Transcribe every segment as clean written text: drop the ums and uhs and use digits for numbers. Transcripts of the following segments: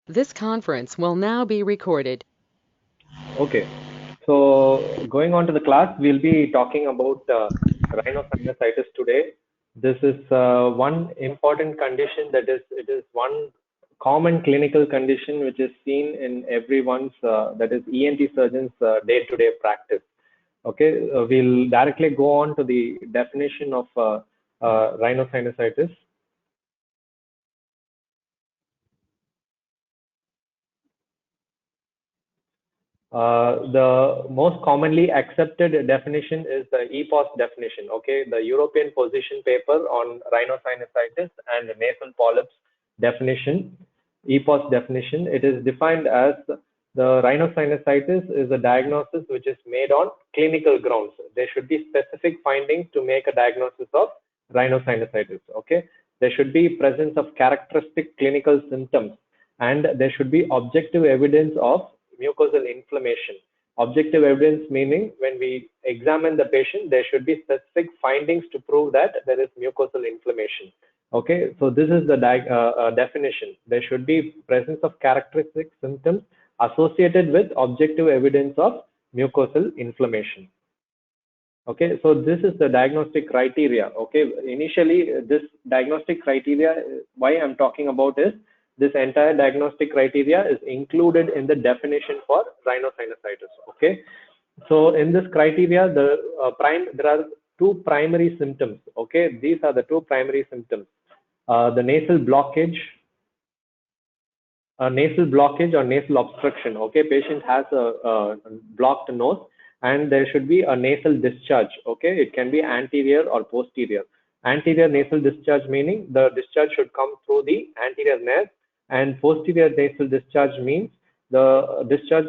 This conference will now be recorded. Okay, so going on to the class, we'll be talking about rhinosinusitis today. This is one important condition it is one common clinical condition which is seen in everyone's, that is ENT surgeons' day-to-day practice. Okay, we'll directly go on to the definition of rhinosinusitis. The most commonly accepted definition is the EPOS definition, okay, the European Position Paper on Rhinosinusitis and Nasal Polyps definition, EPOS definition. It is defined as the rhinosinusitis is a diagnosis which is made on clinical grounds. There should be specific findings to make a diagnosis of rhinosinusitis, okay. There should be presence of characteristic clinical symptoms and there should be objective evidence of mucosal inflammation. Objective evidence meaning when we examine the patient, there should be specific findings to prove that there is mucosal inflammation. Okay, so this is the definition. There should be presence of characteristic symptoms associated with objective evidence of mucosal inflammation. Okay, so this is the diagnostic criteria. Okay, initially this diagnostic criteria, why I'm talking about is this entire diagnostic criteria is included in the definition for rhinosinusitis. Okay, so in this criteria, there are two primary symptoms. Okay, these are the two primary symptoms: the nasal blockage or nasal obstruction. Okay, patient has a blocked nose and there should be a nasal discharge. Okay, it can be anterior or posterior. Anterior nasal discharge meaning the discharge should come through the anterior nares, and posterior nasal discharge means the discharge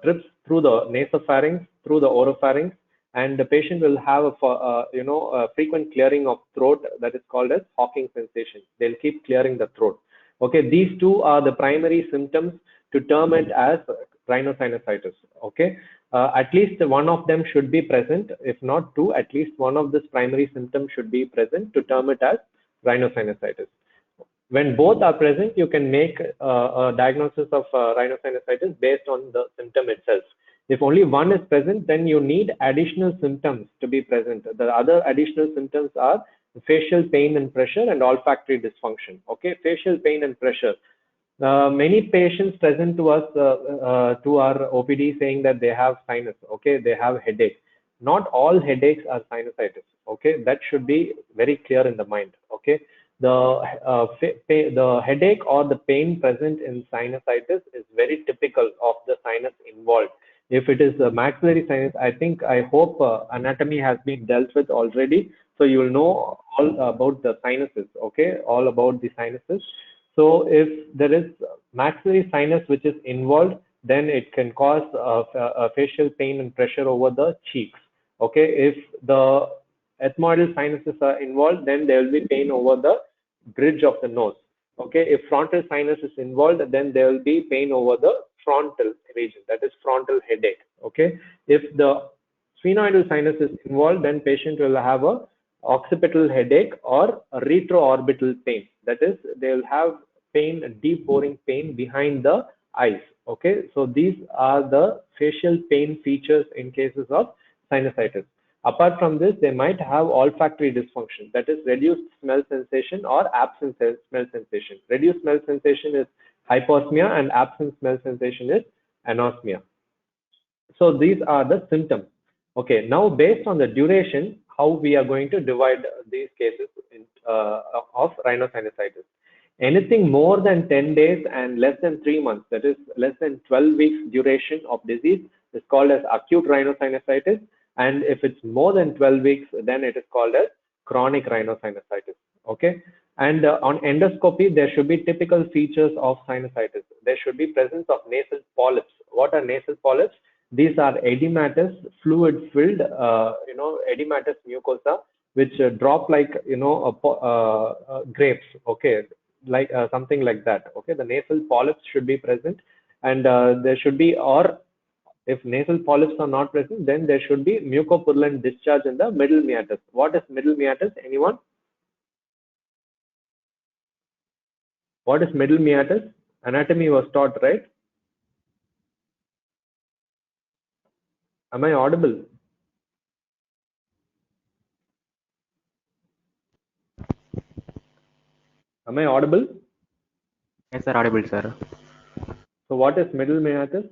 drips through the nasopharynx, through the oropharynx, and the patient will have a frequent clearing of throat that is called as hawking sensation. They'll keep clearing the throat. Okay, these two are the primary symptoms to term it as rhinosinusitis. Okay, at least one of them should be present. If not two, at least one of this primary symptom should be present to term it as rhinosinusitis. When both are present, you can make a diagnosis of rhinosinusitis based on the symptom itself. If only one is present, then you need additional symptoms to be present. The other additional symptoms are facial pain and pressure and olfactory dysfunction. Okay, facial pain and pressure. Many patients present to us to our OPD saying that they have sinus. Okay, they have headache. Not all headaches are sinusitis. Okay, that should be very clear in the mind. Okay, the headache or the pain present in sinusitis is very typical of the sinus involved. If it is a maxillary sinus, I hope anatomy has been dealt with already. So you will know all about the sinuses, okay, all about the sinuses. So if there is maxillary sinus which is involved, then it can cause a facial pain and pressure over the cheeks. Okay, if the ethmoidal sinuses are involved, then there will be pain over the bridge of the nose. Okay, if frontal sinus is involved, then there will be pain over the frontal region, that is frontal headache. Okay, if the sphenoidal sinus is involved, then patient will have a occipital headache or a retroorbital pain. That is, they will have pain, deep boring pain behind the eyes. Okay, so these are the facial pain features in cases of sinusitis. Apart from this, they might have olfactory dysfunction, that is reduced smell sensation or absent smell sensation. Reduced smell sensation is hyposmia and absent smell sensation is anosmia. So these are the symptoms. Okay, now based on the duration, how we are going to divide these cases of rhinosinusitis. Anything more than 10 days and less than 3 months, that is less than 12 weeks duration of disease, is called as acute rhinosinusitis. And if it's more than 12 weeks, then it is called as chronic rhinosinusitis. Okay. And on endoscopy, there should be typical features of sinusitis. There should be presence of nasal polyps. What are nasal polyps? These are edematous, fluid-filled, edematous mucosa, which drop like, grapes. Okay, like something like that. Okay, the nasal polyps should be present, and there should be, or if nasal polyps are not present, then there should be mucopurulent discharge in the middle meatus. What is middle meatus? Anyone? What is middle meatus? Anatomy was taught, right? Am I audible? Am I audible? Yes, sir, audible, sir. So what is middle meatus?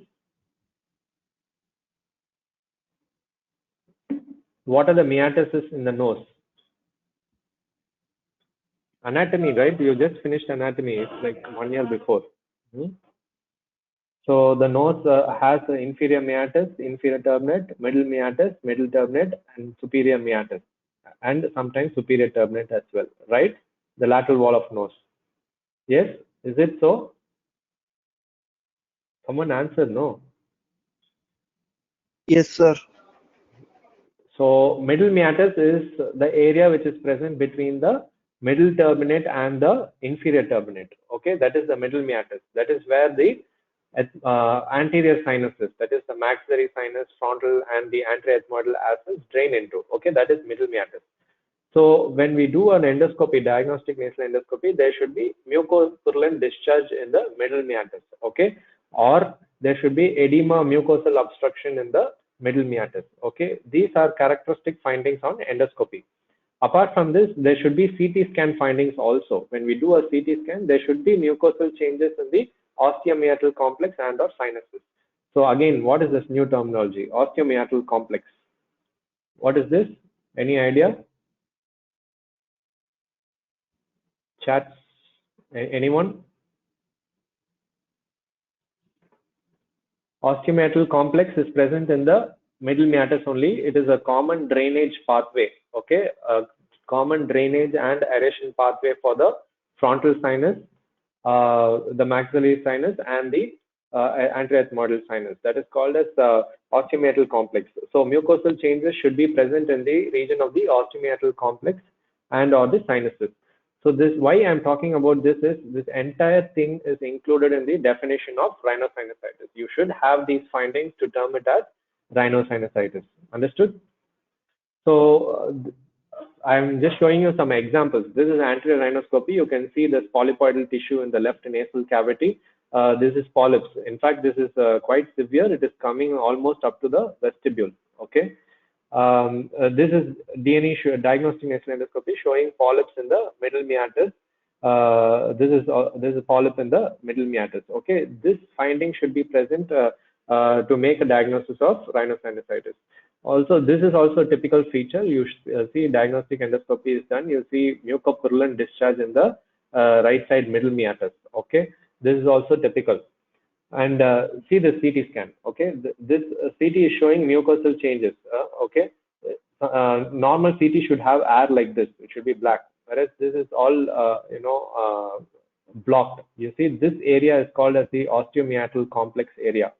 What are the meatuses in the nose? Anatomy, right? You just finished anatomy. It's like 1 year before. Hmm? So the nose has inferior meatus, inferior turbinate, middle meatus, middle turbinate, and superior meatus, and sometimes superior turbinate as well, right? The lateral wall of nose. Yes, is it so? Someone answer no. Yes, sir. So middle meatus is the area which is present between the middle turbinate and the inferior turbinate. Okay, that is the middle meatus. That is where the anterior sinuses, that is the maxillary sinus, frontal, and the anterior ethmoidal acids drain into. Okay, that is middle meatus. So when we do an endoscopy, diagnostic nasal endoscopy, there should be mucopurulent discharge in the middle meatus, okay? Or there should be edema, mucosal obstruction in the middle meatus, okay? These are characteristic findings on endoscopy. Apart from this, there should be CT scan findings also. When we do a CT scan, there should be mucosal changes in the osteomeatal complex and or sinuses. So again, what is this new terminology? Osteomeatal complex. What is this? Any idea? Chats? Anyone? Osteomeatal complex is present in the middle meatus only. It is a common drainage pathway, okay? A common drainage and aeration pathway for the frontal sinus, the maxillary sinus, and the anterior ethmoidal sinus. That is called as osteomeatal complex. So mucosal changes should be present in the region of the osteomeatal complex and or the sinuses. So this, why I'm talking about this is this entire thing is included in the definition of rhinosinusitis. You should have these findings to term it as rhinosinusitis. Understood? So I'm just showing you some examples. This is anterior rhinoscopy. You can see this polypoidal tissue in the left nasal cavity. This is polyps. In fact, this is quite severe. It is coming almost up to the vestibule. Okay. This is DNA diagnostic nasal endoscopy showing polyps in the middle meatus. This is a polyp in the middle meatus. Okay, this finding should be present to make a diagnosis of rhinosinusitis. Also, this is also a typical feature. You see diagnostic endoscopy is done. You see mucopurulent discharge in the right side middle meatus. Okay, this is also typical. And see the CT scan. Okay, this CT is showing mucosal changes. Okay, normal CT should have air like this. It should be black, whereas this is all blocked. You see, this area is called as the osteomeatal complex area.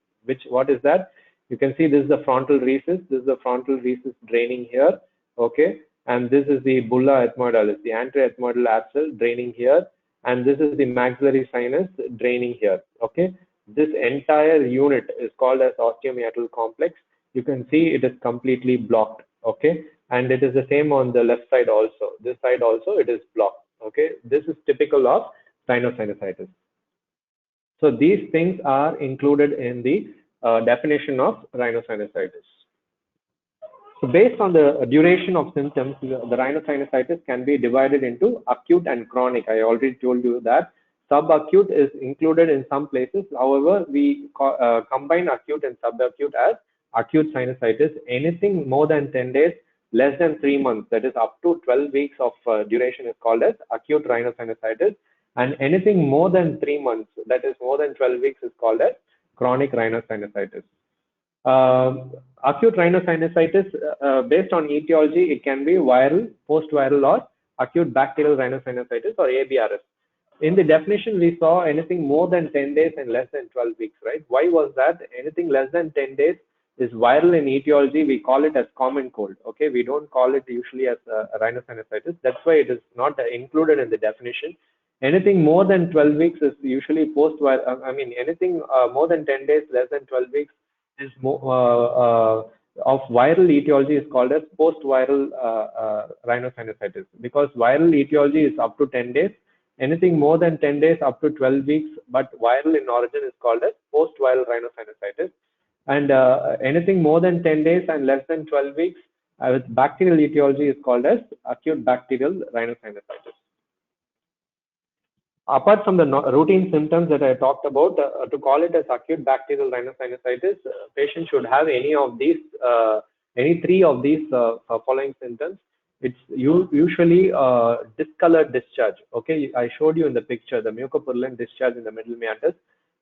What is that? You can see this is the frontal recess. This is the frontal recess draining here. Okay, and this is the bulla ethmoidalis, the anterior ethmoidal axis draining here, and this is the maxillary sinus draining here. Okay. This entire unit is called as osteomeatal complex. You can see it is completely blocked. Okay, and it is the same on the left side also. This side also it is blocked. Okay, this is typical of rhinosinusitis. So these things are included in the definition of rhinosinusitis. So based on the duration of symptoms, the rhinosinusitis can be divided into acute and chronic. I already told you that. Subacute is included in some places. However, we combine acute and subacute as acute sinusitis. Anything more than 10 days, less than 3 months, that is up to 12 weeks of duration is called as acute rhinosinusitis. And anything more than 3 months, that is more than 12 weeks, is called as chronic rhinosinusitis. Acute rhinosinusitis, based on etiology, it can be viral, post-viral, or acute bacterial rhinosinusitis, or ABRS. In the definition, we saw anything more than 10 days and less than 12 weeks, right? Why was that? Anything less than 10 days is viral in etiology. We call it as common cold. Okay, we don't call it usually as rhinosinusitis. That's why it is not included in the definition. Anything more than 12 weeks is usually post-viral. I mean, anything more than 10 days, less than 12 weeks is of viral etiology is called as post-viral rhinosinusitis, because viral etiology is up to 10 days. Anything more than 10 days up to 12 weeks, but viral in origin is called as post-viral rhinosinusitis. And anything more than 10 days and less than 12 weeks with bacterial etiology is called as acute bacterial rhinosinusitis. Apart from the routine symptoms that I talked about, to call it as acute bacterial rhinosinusitis, patient should have any three of these following symptoms. It's usually discolored discharge. Okay, I showed you in the picture the mucopurulent discharge in the middle meatus.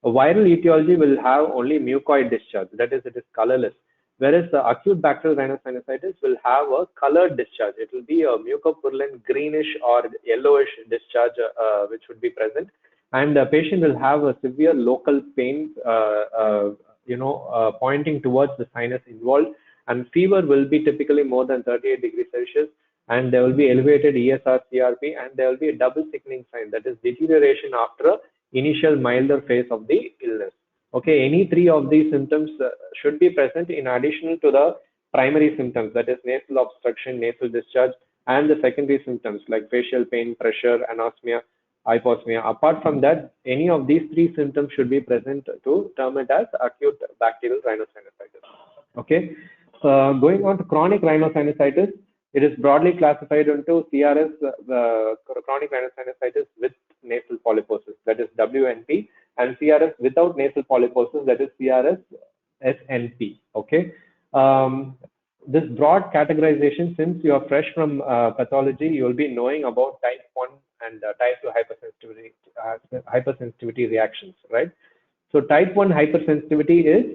A viral etiology will have only mucoid discharge, that is, it is colorless. Whereas the acute bacterial rhinosinusitis will have a colored discharge. It will be a mucopurulent greenish or yellowish discharge which would be present. And the patient will have a severe local pain, pointing towards the sinus involved. And fever will be typically more than 38 degrees Celsius. And there will be elevated ESR, CRP, and there will be a double thickening sign, that is deterioration after an initial milder phase of the illness. Okay, any three of these symptoms should be present in addition to the primary symptoms, that is nasal obstruction, nasal discharge, and the secondary symptoms like facial pain, pressure, anosmia, hyposmia. Apart from that, any of these three symptoms should be present to term it as acute bacterial rhinosinusitis. Okay, going on to chronic rhinosinusitis, it is broadly classified into CRS, chronic rhinosinusitis with nasal polyposis, that is WNP, and CRS without nasal polyposis, that is CRS SNP. Okay. This broad categorization, since you are fresh from pathology, you will be knowing about type 1 and type 2 hypersensitivity reactions, right? So type 1 hypersensitivity is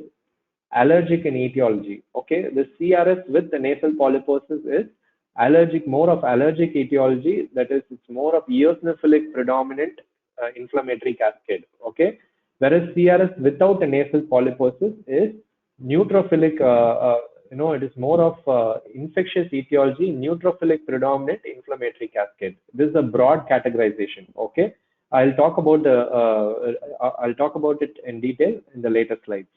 allergic in etiology. Okay. The CRS with the nasal polyposis is allergic, more of allergic etiology, that is, it's more of eosinophilic predominant inflammatory cascade. Okay, whereas CRS without a nasal polyposis is neutrophilic, it is more of infectious etiology, neutrophilic predominant inflammatory cascade. This is a broad categorization. Okay, I'll talk about it in detail in the later slides.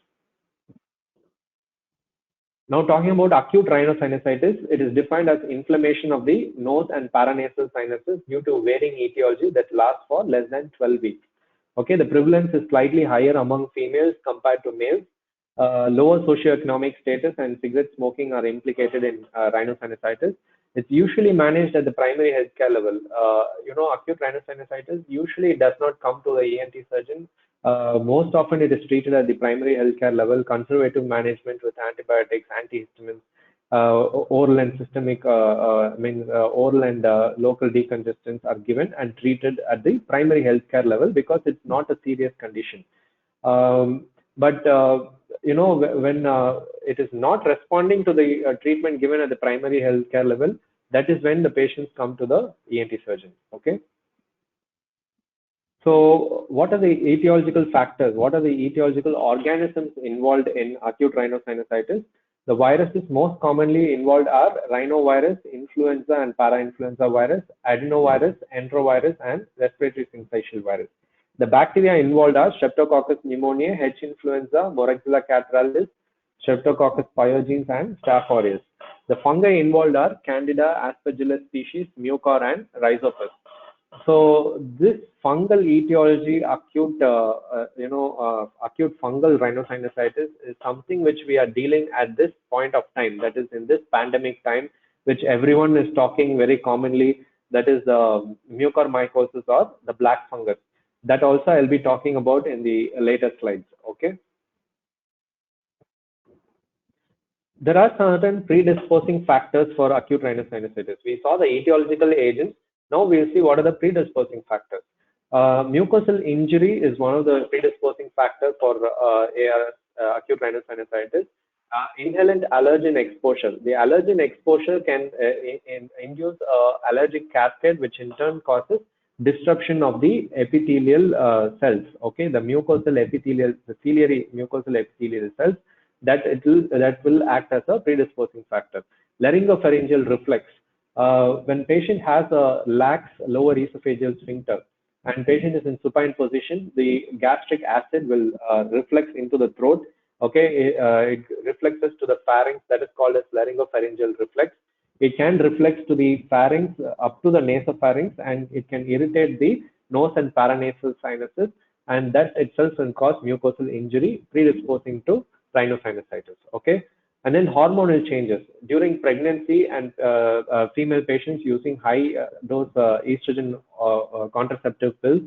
Now, talking about acute rhinosinusitis, it is defined as inflammation of the nose and paranasal sinuses due to varying etiology that lasts for less than 12 weeks. Okay, the prevalence is slightly higher among females compared to males. Lower socioeconomic status and cigarette smoking are implicated in rhinosinusitis. It's usually managed at the primary healthcare level. Acute rhinosinusitis usually does not come to the ENT surgeon. Most often it is treated at the primary healthcare level, conservative management with antibiotics, antihistamines, oral and systemic, oral and local decongestants are given and treated at the primary healthcare level because it's not a serious condition. When it is not responding to the treatment given at the primary healthcare level, that is when the patients come to the ENT surgeon. Okay. So what are the etiological factors? What are the etiological organisms involved in acute rhinosinusitis? The viruses most commonly involved are rhinovirus, influenza and parainfluenza virus, adenovirus, enterovirus, and respiratory syncytial virus. The bacteria involved are Streptococcus pneumoniae, H. influenza, Moraxella catarrhalis, Streptococcus pyogenes, and Staph aureus. The fungi involved are Candida, Aspergillus species, Mucor, and Rhizopus. So this fungal etiology, acute fungal rhinosinusitis is something which we are dealing at this point of time, that is in this pandemic time, which everyone is talking very commonly, that is the mucormycosis or the black fungus. That also I'll be talking about in the later slides. Okay. There are certain predisposing factors for acute rhinosinusitis. We saw the etiological agents. Now we'll see what are the predisposing factors. Mucosal injury is one of the predisposing factors for acute rhinosinusitis. Inhalant allergen exposure. The allergen exposure can induce allergic cascade, which in turn causes disruption of the epithelial cells. Okay, the mucosal epithelial, the ciliary mucosal epithelial cells, that will act as a predisposing factor. Laryngopharyngeal reflex. When patient has a lax lower esophageal sphincter and patient is in supine position, the gastric acid will reflex into the throat. Okay, it reflexes to the pharynx, that is called as laryngopharyngeal reflex. It can reflex to the pharynx up to the nasopharynx, and it can irritate the nose and paranasal sinuses, and that itself can cause mucosal injury, predisposing to rhinosinusitis. Okay. And then hormonal changes during pregnancy and female patients using high dose estrogen contraceptive pills.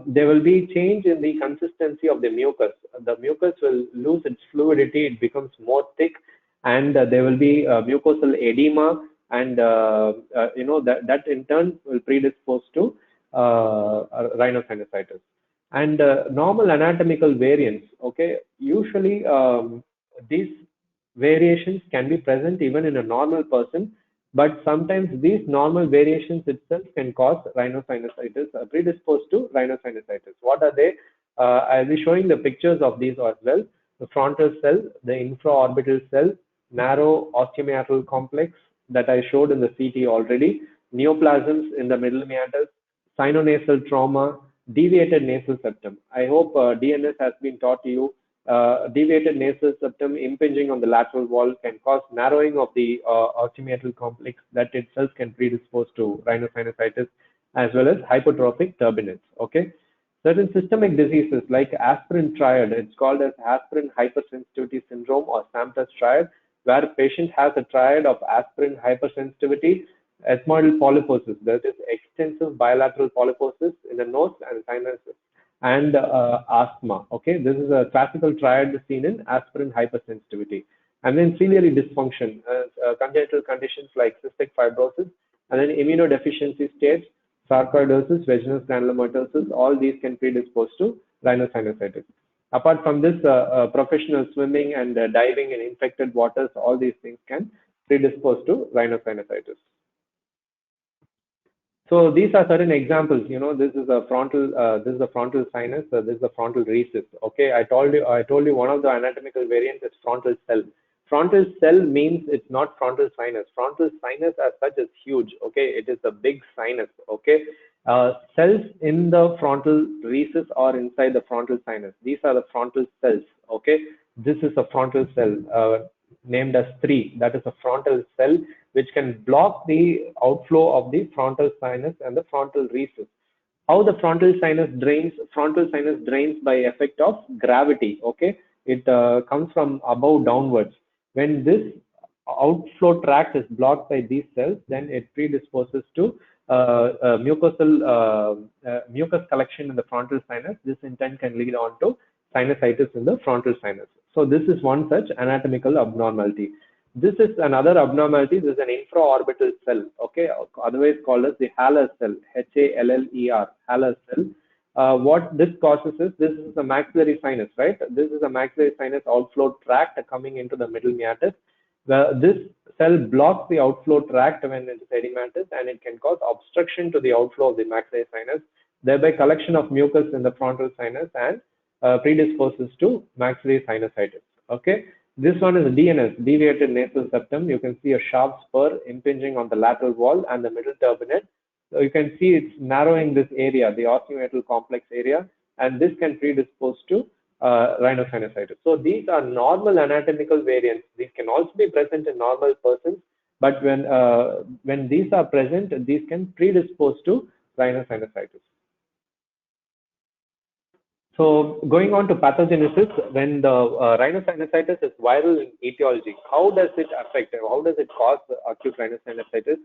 There will be change in the consistency of the mucus. The mucus will lose its fluidity; it becomes more thick, and there will be mucosal edema, and that in turn will predispose to rhinosinusitis. And normal anatomical variants. Okay, usually these variations can be present even in a normal person, but sometimes these normal variations itself can cause rhinosinusitis, predisposed to rhinosinusitis. What are they? I'll be showing the pictures of these as well. The frontal cell, the infraorbital cell, narrow osteomeatal complex that I showed in the CT already, neoplasms in the middle meatus, sinonasal trauma, deviated nasal septum. I hope DNS has been taught to you. Deviated nasal septum impinging on the lateral wall can cause narrowing of the osteomeatal complex that itself can predispose to rhinosinusitis, as well as hypertrophic turbinates. Okay. Certain systemic diseases like aspirin triad, it's called as aspirin hypersensitivity syndrome or Samta's triad, where a patient has a triad of aspirin hypersensitivity, ethmoidal polyposis, that is extensive bilateral polyposis in the nose and sinuses, and asthma. Okay, this is a classical triad seen in aspirin hypersensitivity. And then ciliary dysfunction, congenital conditions like cystic fibrosis, and then immunodeficiency states, sarcoidosis, vaginal granulomatosis, all these can predispose to rhinosinusitis. Apart from this, professional swimming and diving in infected waters, all these things can predispose to rhinosinusitis. So these are certain examples. This is a frontal, this is the frontal sinus, this is the frontal rhesus. Okay, I told you one of the anatomical variants is frontal cell. Frontal cell means it's not frontal sinus. Frontal sinus as such is huge. Okay, it is a big sinus. Okay, cells in the frontal rhesus or inside the frontal sinus. These are the frontal cells. Okay, this is a frontal cell named as 3. That is a frontal cell which can block the outflow of the frontal sinus and the frontal rhesus. How the frontal sinus drains? Frontal sinus drains by effect of gravity. Okay, it comes from above downwards. When this outflow tract is blocked by these cells, then it predisposes to mucus collection in the frontal sinus. This in turn can lead on to sinusitis in the frontal sinus. So this is one such anatomical abnormality. This is another abnormality. This is an infraorbital cell, okay, otherwise called as the Haller cell, H-A-L-L-E-R, Haller cell. What this causes is, this is a maxillary sinus, right? This is a maxillary sinus outflow tract coming into the middle meatus. This cell blocks the outflow tract when it is edematous, and it can cause obstruction to the outflow of the maxillary sinus, thereby collection of mucus in the frontal sinus and predisposes to maxillary sinusitis. Okay, this one is DNS, deviated nasal septum. You can see a sharp spur impinging on the lateral wall and the middle turbinate. So you can see it's narrowing this area, the osteomeatal complex area, and this can predispose to rhinosinusitis. So these are normal anatomical variants. These can also be present in normal persons, but when these are present, these can predispose to rhinosinusitis. So going on to pathogenesis, when the rhinosinusitis is viral in etiology, how does it affect? How does it cause acute rhinosinusitis?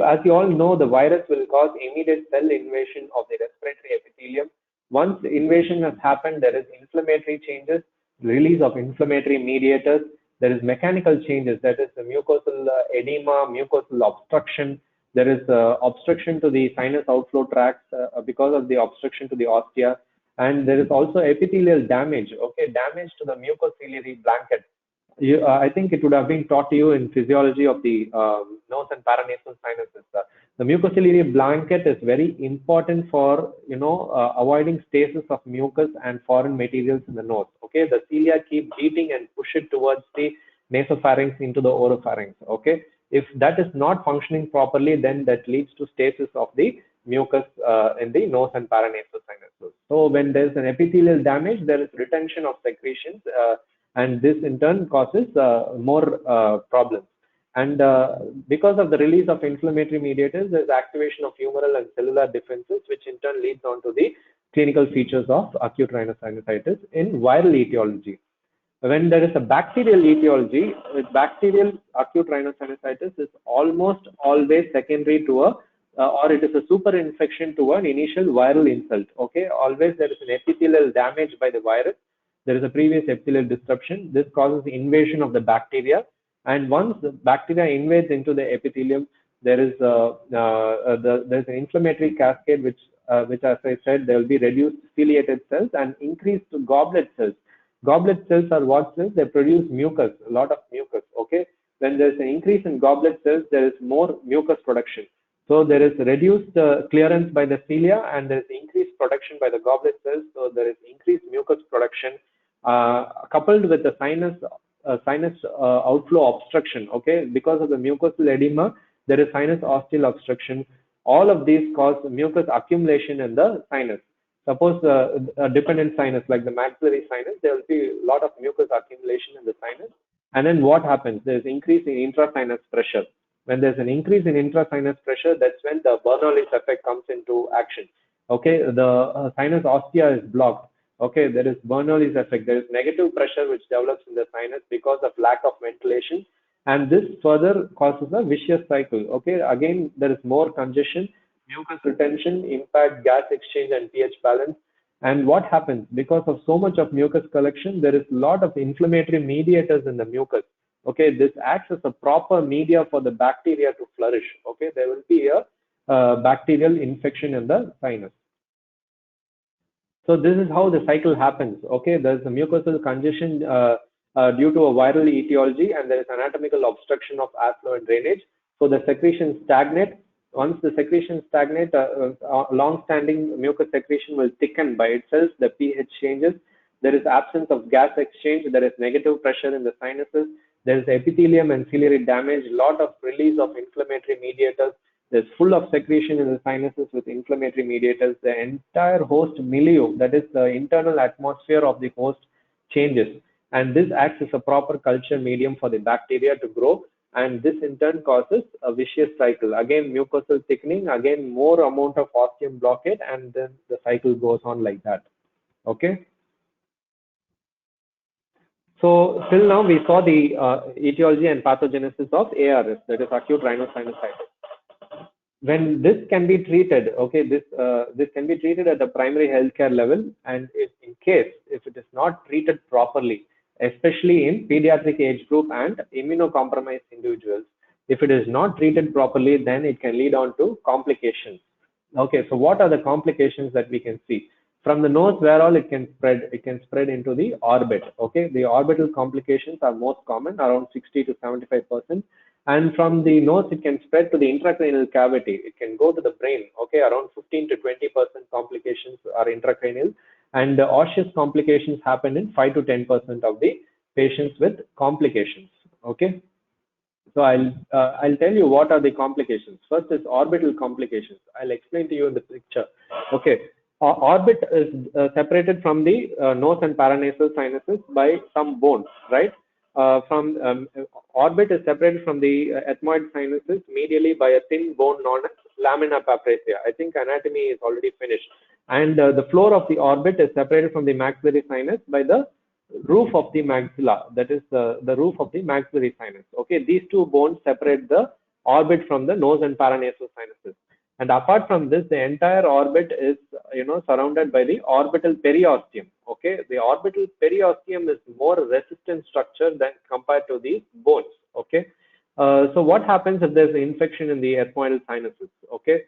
As you all know, the virus will cause immediate cell invasion of the respiratory epithelium. Once the invasion has happened, there is inflammatory changes, release of inflammatory mediators. There is mechanical changes, that is the mucosal edema, mucosal obstruction. There is obstruction to the sinus outflow tracts because of the obstruction to the ostia. And there is also epithelial damage, okay, damage to the mucociliary blanket. I think it would have been taught to you in physiology of the nose and paranasal sinuses. The mucociliary blanket is very important for, avoiding stasis of mucus and foreign materials in the nose. Okay, the cilia keep beating and push it towards the nasopharynx into the oropharynx. Okay, if that is not functioning properly, then that leads to stasis of the mucus in the nose and paranasal sinuses. So when there is an epithelial damage, there is retention of secretions, and this in turn causes more problems. And because of the release of inflammatory mediators, there's activation of humoral and cellular defenses, which in turn leads on to the clinical features of acute rhinosinusitis in viral etiology. When there is a bacterial etiology, with bacterial acute rhinosinusitis is almost always secondary to a, or it is a super infection to an initial viral insult. Okay, always there is an epithelial damage by the virus. There is a previous epithelial disruption. This causes the invasion of the bacteria, and once the bacteria invades into the epithelium, there is there's an inflammatory cascade which, as I said, there will be reduced ciliated cells and increased goblet cells. Goblet cells are what cells? They produce mucus, a lot of mucus. Okay, when there's an increase in goblet cells, there is more mucus production. So there is reduced clearance by the cilia, and there is increased production by the goblet cells. So there is increased mucus production, coupled with the sinus outflow obstruction. Okay, because of the mucosal edema, there is sinus ostial obstruction. All of these cause mucus accumulation in the sinus. Suppose a dependent sinus like the maxillary sinus, there will be a lot of mucus accumulation in the sinus. And then what happens? There's increase in intrasinus pressure. When there's an increase in intrasinus pressure, that's when the Bernoulli's effect comes into action. Okay, the sinus ostia is blocked. Okay, there is Bernoulli's effect. There is negative pressure which develops in the sinus because of lack of ventilation. And this further causes a vicious cycle. Okay, again, there is more congestion, mucus retention, impact gas exchange and pH balance. And what happens? Because of so much of mucus collection, there is a lot of inflammatory mediators in the mucus. Okay, this acts as a proper media for the bacteria to flourish. Okay, there will be a bacterial infection in the sinus. So this is how the cycle happens. Okay, there's a mucosal congestion due to a viral etiology, and there is anatomical obstruction of airflow and drainage. So the secretions stagnate. Once the secretions stagnate, long-standing mucus secretion will thicken by itself. The pH changes. There is absence of gas exchange. There is negative pressure in the sinuses. There is epithelium and ciliary damage. A lot of release of inflammatory mediators. There's full of secretion in the sinuses with inflammatory mediators. The entire host milieu, that is the internal atmosphere of the host, changes. And this acts as a proper culture medium for the bacteria to grow. And this in turn causes a vicious cycle. Again, mucosal thickening, again, more amount of ostium blockade, and then the cycle goes on like that. Okay. So till now we saw the etiology and pathogenesis of ARS, that is acute rhinosinusitis. When this can be treated, okay, this can be treated at the primary healthcare level, and if it is not treated properly, especially in pediatric age group and immunocompromised individuals, if it is not treated properly, then it can lead on to complications. Okay, so what are the complications that we can see? From the nose where all it can spread into the orbit. Okay, the orbital complications are most common, around 60 to 75%. And from the nose, it can spread to the intracranial cavity. It can go to the brain. Okay, around 15 to 20% complications are intracranial, and osseous complications happen in 5 to 10% of the patients with complications. Okay, so I'll tell you what are the complications. First is orbital complications. I'll explain to you in the picture. Okay, orbit is separated from the nose and paranasal sinuses by some bone, right? Orbit is separated from the ethmoid sinuses medially by a thin bone known as lamina papracia. I think anatomy is already finished. And the floor of the orbit is separated from the maxillary sinus by the roof of the maxilla, that is the roof of the maxillary sinus. Okay, these two bones separate the orbit from the nose and paranasal sinuses. And apart from this, the entire orbit is, surrounded by the orbital periosteum. Okay, the orbital periosteum is more resistant structure than compared to these bones. Okay, so what happens if there's an infection in the ethmoidal sinuses? Okay,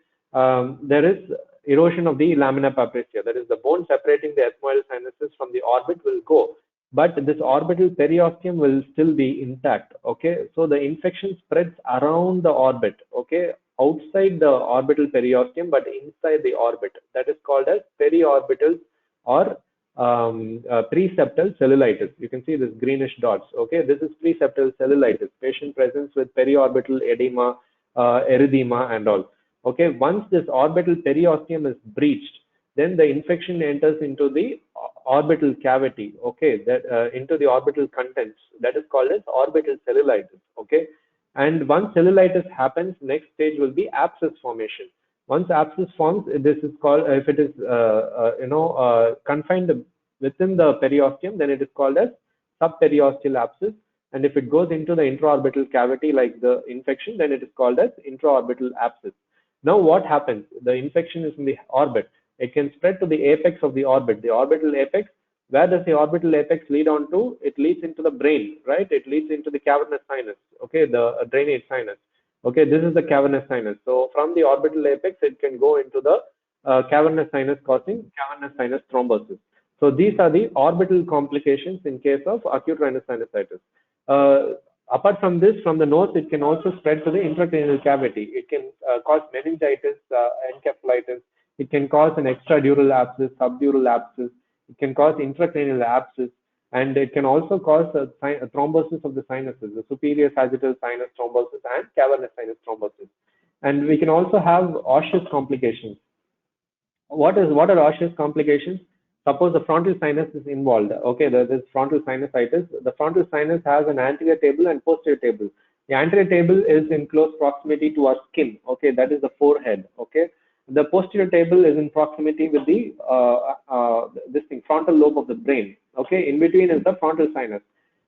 there is erosion of the lamina papracia. That is, the bone separating the ethmoidal sinuses from the orbit will go, but this orbital periosteum will still be intact. Okay, so the infection spreads around the orbit. Okay, outside the orbital periosteum, but inside the orbit. That is called as periorbital or preseptal cellulitis. You can see this greenish dots. Okay, this is preseptal cellulitis. Patient presents with periorbital edema, erythema, and all. Okay, once this orbital periosteum is breached, then the infection enters into the orbital cavity. Okay, that into the orbital contents. That is called as orbital cellulitis. Okay. And once cellulitis happens, next stage will be abscess formation. Once abscess forms, this is called, if it is confined within the periosteum, then it is called as subperiosteal abscess. And if it goes into the intraorbital cavity like the infection, then it is called as intraorbital abscess. Now what happens? The infection is in the orbit. It can spread to the apex of the orbit, the orbital apex. Where does the orbital apex lead on to? It leads into the brain, right? It leads into the cavernous sinus, okay, the drainage sinus. Okay, this is the cavernous sinus. So from the orbital apex, it can go into the cavernous sinus, causing cavernous sinus thrombosis. So these are the orbital complications in case of acute rhinosinusitis. Apart from this, from the nose, it can also spread to the intracranial cavity. It can cause meningitis, encephalitis. It can cause an extradural abscess, subdural abscess. It can cause intracranial abscess, and it can also cause a thrombosis of the sinuses, the superior sagittal sinus thrombosis and cavernous sinus thrombosis. And we can also have osseous complications. What are osseous complications? Suppose the frontal sinus is involved. Okay, there is frontal sinusitis. The frontal sinus has an anterior table and posterior table. The anterior table is in close proximity to our skin. Okay, that is the forehead. Okay, the posterior table is in proximity with the frontal lobe of the brain. Okay, in between is the frontal sinus.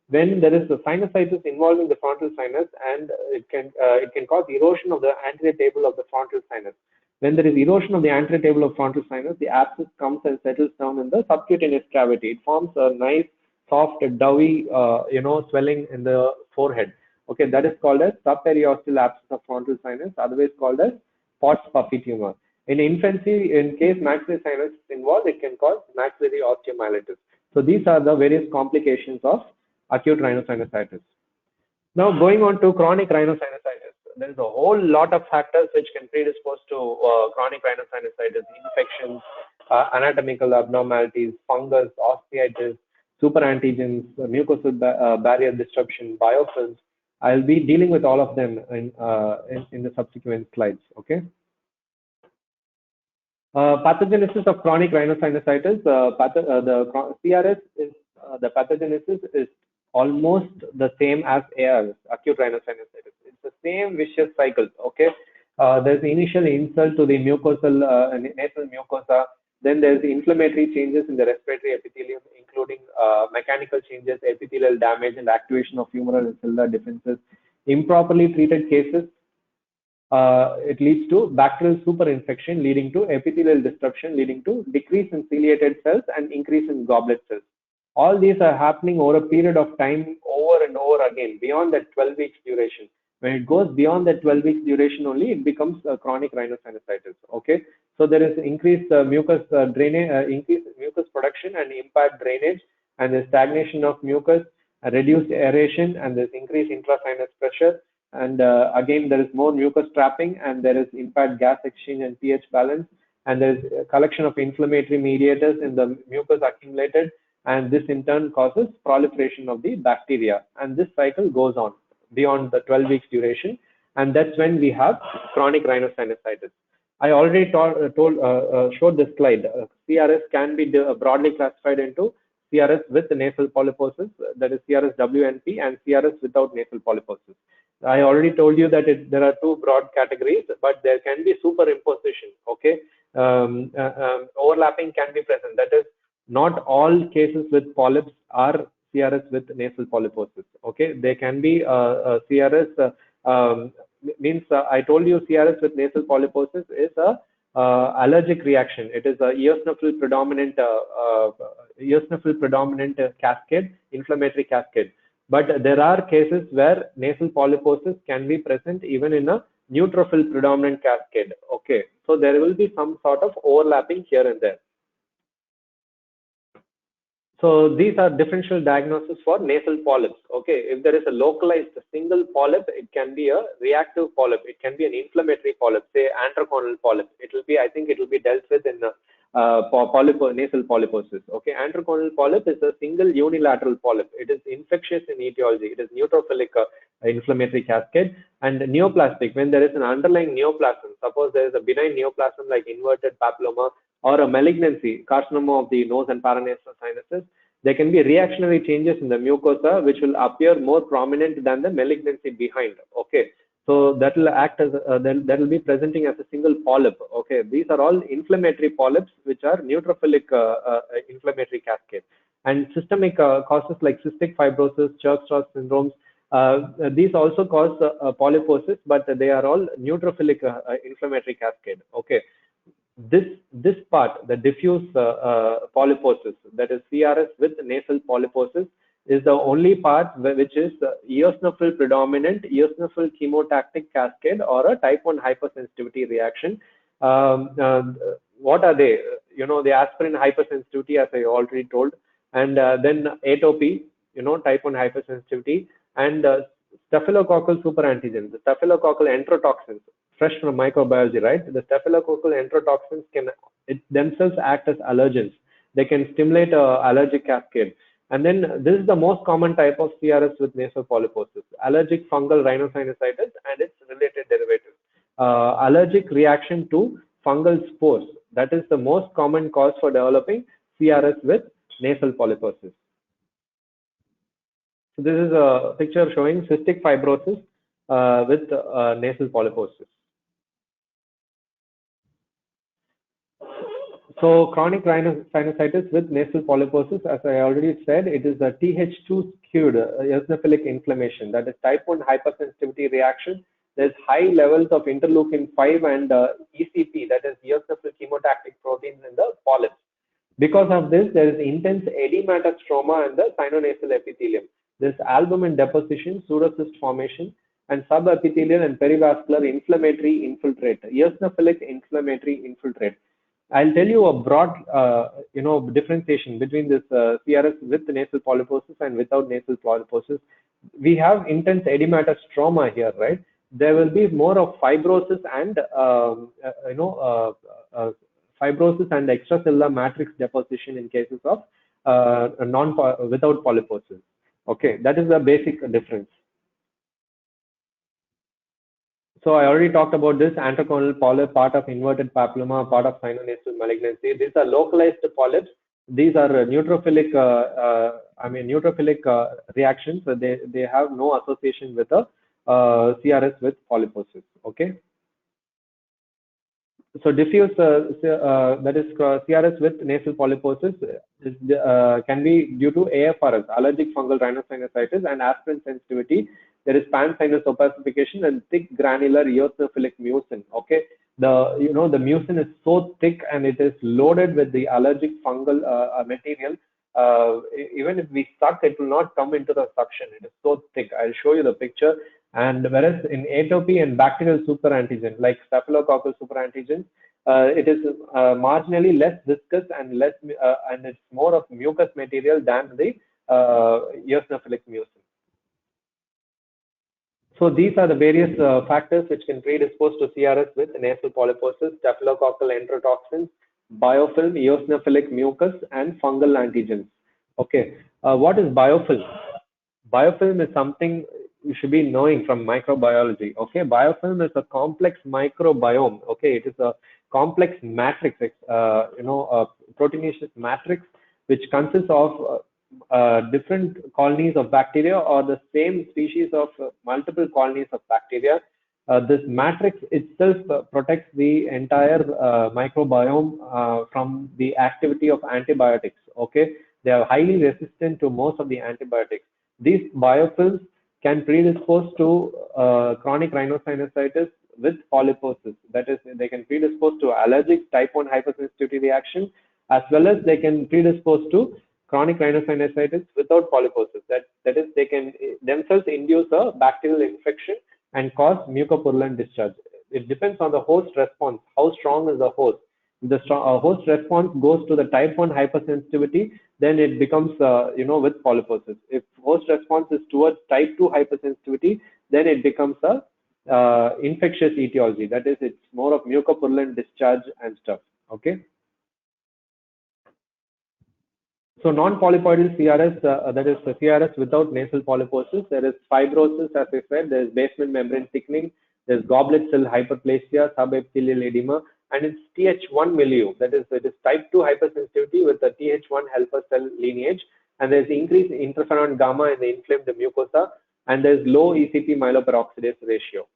When there is a sinusitis involving the frontal sinus, and it can cause erosion of the anterior table of the frontal sinus. When there is erosion of the anterior table of frontal sinus, the abscess comes and settles down in the subcutaneous cavity. It forms a nice, soft, doughy, swelling in the forehead. Okay, that is called as subperiosteal abscess of frontal sinus, otherwise called as Pott's puffy tumor. In infancy, in case maxillary sinus is involved, it can cause maxillary osteomyelitis. So these are the various complications of acute rhinosinusitis. Now going on to chronic rhinosinusitis. There is a whole lot of factors which can predispose to chronic rhinosinusitis: infections, anatomical abnormalities, fungus, osteitis, superantigens, mucosal barrier disruption, biofilms. I'll be dealing with all of them in the subsequent slides. Okay. Pathogenesis of chronic rhinosinusitis. The CRS is the pathogenesis is almost the same as ARS, acute rhinosinusitis. It's the same vicious cycle. Okay, there's the initial insult to the mucosal nasal mucosa. Then there's the inflammatory changes in the respiratory epithelium, including mechanical changes, epithelial damage, and activation of humoral and cellular defenses. Improperly treated cases, it leads to bacterial superinfection, leading to epithelial disruption, leading to decrease in ciliated cells and increase in goblet cells. All these are happening over a period of time, over and over again, beyond that 12 weeks duration. When it goes beyond that 12 weeks duration only, it becomes chronic rhinosinusitis. Okay, so there is increased mucus drainage, increased mucus production and impaired drainage, and the stagnation of mucus, reduced aeration, and there's increased intrasinus pressure. And again, there is more mucus trapping, and there is impaired gas exchange and pH balance, and there is a collection of inflammatory mediators in the mucus accumulated, and this in turn causes proliferation of the bacteria, and this cycle goes on beyond the 12 weeks duration, and that's when we have chronic rhinosinusitis. I already showed this slide. CRS can be broadly classified into CRS with nasal polyposis, that is CRS WNP, and CRS without nasal polyposis. I already told you that there are two broad categories, but there can be superimposition. Okay, overlapping can be present. That is, not all cases with polyps are CRS with nasal polyposis. Okay, they can be CRS. I told you CRS with nasal polyposis is a allergic reaction. It is a eosinophil predominant cascade, inflammatory cascade. But there are cases where nasal polyposis can be present even in a neutrophil predominant cascade. Okay, so there will be some sort of overlapping here and there. So these are differential diagnosis for nasal polyps. Okay, if there is a localized single polyp, it can be a reactive polyp. It can be an inflammatory polyp, say antroconal polyp. It will be, I think, it will be dealt with in nasal polyposis. Okay, antroconal polyp is a single unilateral polyp. It is infectious in etiology. It is neutrophilic inflammatory cascade. And neoplastic, when there is an underlying neoplasm, suppose there is a benign neoplasm like inverted papilloma or a malignancy, carcinoma of the nose and paranasal sinuses, there can be reactionary changes in the mucosa which will appear more prominent than the malignancy behind. Okay, so that will act as that will be presenting as a single polyp. Okay, these are all inflammatory polyps which are neutrophilic inflammatory cascade, and systemic causes like cystic fibrosis, Church-Strauss syndromes. These also cause polyposis, but they are all neutrophilic inflammatory cascade. Okay, this part, the diffuse polyposis, that is CRS with nasal polyposis, is the only part which is eosinophil predominant, eosinophil chemotactic cascade, or a type 1 hypersensitivity reaction. What are they? The aspirin hypersensitivity, as I already told, and then atopy, type 1 hypersensitivity, and staphylococcal superantigen, the staphylococcal enterotoxins, fresh from microbiology, right? The staphylococcal enterotoxins can themselves act as allergens. They can stimulate allergic cascade. And then this is the most common type of CRS with nasal polyposis, allergic fungal rhinosinusitis and its related derivatives. Allergic reaction to fungal spores. That is the most common cause for developing CRS with nasal polyposis. So this is a picture showing cystic fibrosis with nasal polyposis. So chronic rhinosinusitis with nasal polyposis, as I already said, it is a Th2 skewed eosinophilic inflammation. That is type 1 hypersensitivity reaction. There's high levels of interleukin 5 and ECP, that is eosinophil chemotactic protein in the polyps. Because of this, there is intense edematous stroma in the sinonasal epithelium. There's albumin deposition, pseudocyst formation, and subepithelial and perivascular inflammatory infiltrate, eosinophilic inflammatory infiltrate. I'll tell you a broad, differentiation between this CRS with nasal polyposis and without nasal polyposis. We have intense edematous stroma here, right? There will be more of fibrosis and, fibrosis and extracellular matrix deposition in cases of without polyposis. Okay, that is the basic difference. So I already talked about this antroconal polyp, part of inverted papilloma, part of sinonasal malignancy. These are localized polyps. These are neutrophilic, reactions. So they have no association with a CRS with polyposis. Okay. So diffuse, that is CRS with nasal polyposis, can be due to AFRS, allergic fungal rhinosinusitis, and aspirin sensitivity. There is pan-sinus opacification and thick granular eosinophilic mucin. Okay, the mucin is so thick and it is loaded with the allergic fungal material. Even if we suck, it will not come into the suction. It is so thick. I'll show you the picture. And whereas in atopy and bacterial superantigen, like staphylococcal superantigen, it is marginally less viscous and less, and it's more of mucus material than the eosinophilic mucin. So these are the various factors which can predispose to CRS with nasal polyposis: staphylococcal enterotoxins, biofilm, eosinophilic mucus, and fungal antigens. Okay, what is biofilm? Biofilm is something you should be knowing from microbiology. Okay, biofilm is a complex microbiome. Okay, it is a complex matrix, proteinaceous matrix, which consists of different colonies of bacteria or the same species of multiple colonies of bacteria. This matrix itself protects the entire microbiome from the activity of antibiotics. Okay, they are highly resistant to most of the antibiotics. These biofilms can predispose to chronic rhinosinusitis with polyposis. That is, they can predispose to allergic type 1 hypersensitivity reaction, as well as they can predispose to chronic rhinosinusitis without polyposis. That is, they can themselves induce a bacterial infection and cause mucopurulent discharge. It depends on the host response. How strong is the host? If the host response goes to the type 1 hypersensitivity, then it becomes, with polyposis. If host response is towards type 2 hypersensitivity, then it becomes a infectious etiology. That is, it's more of mucopurulent discharge and stuff. Okay. So non-polypoidal CRS, that is the CRS without nasal polyposis. There is fibrosis, as I said. There is basement membrane thickening. There's goblet cell hyperplasia, subepithelial edema, and it's Th1 milieu. That is, it is type 2 hypersensitivity with the Th1 helper cell lineage, and there's increased interferon gamma in the inflamed mucosa, and there's low ECP myeloperoxidase ratio.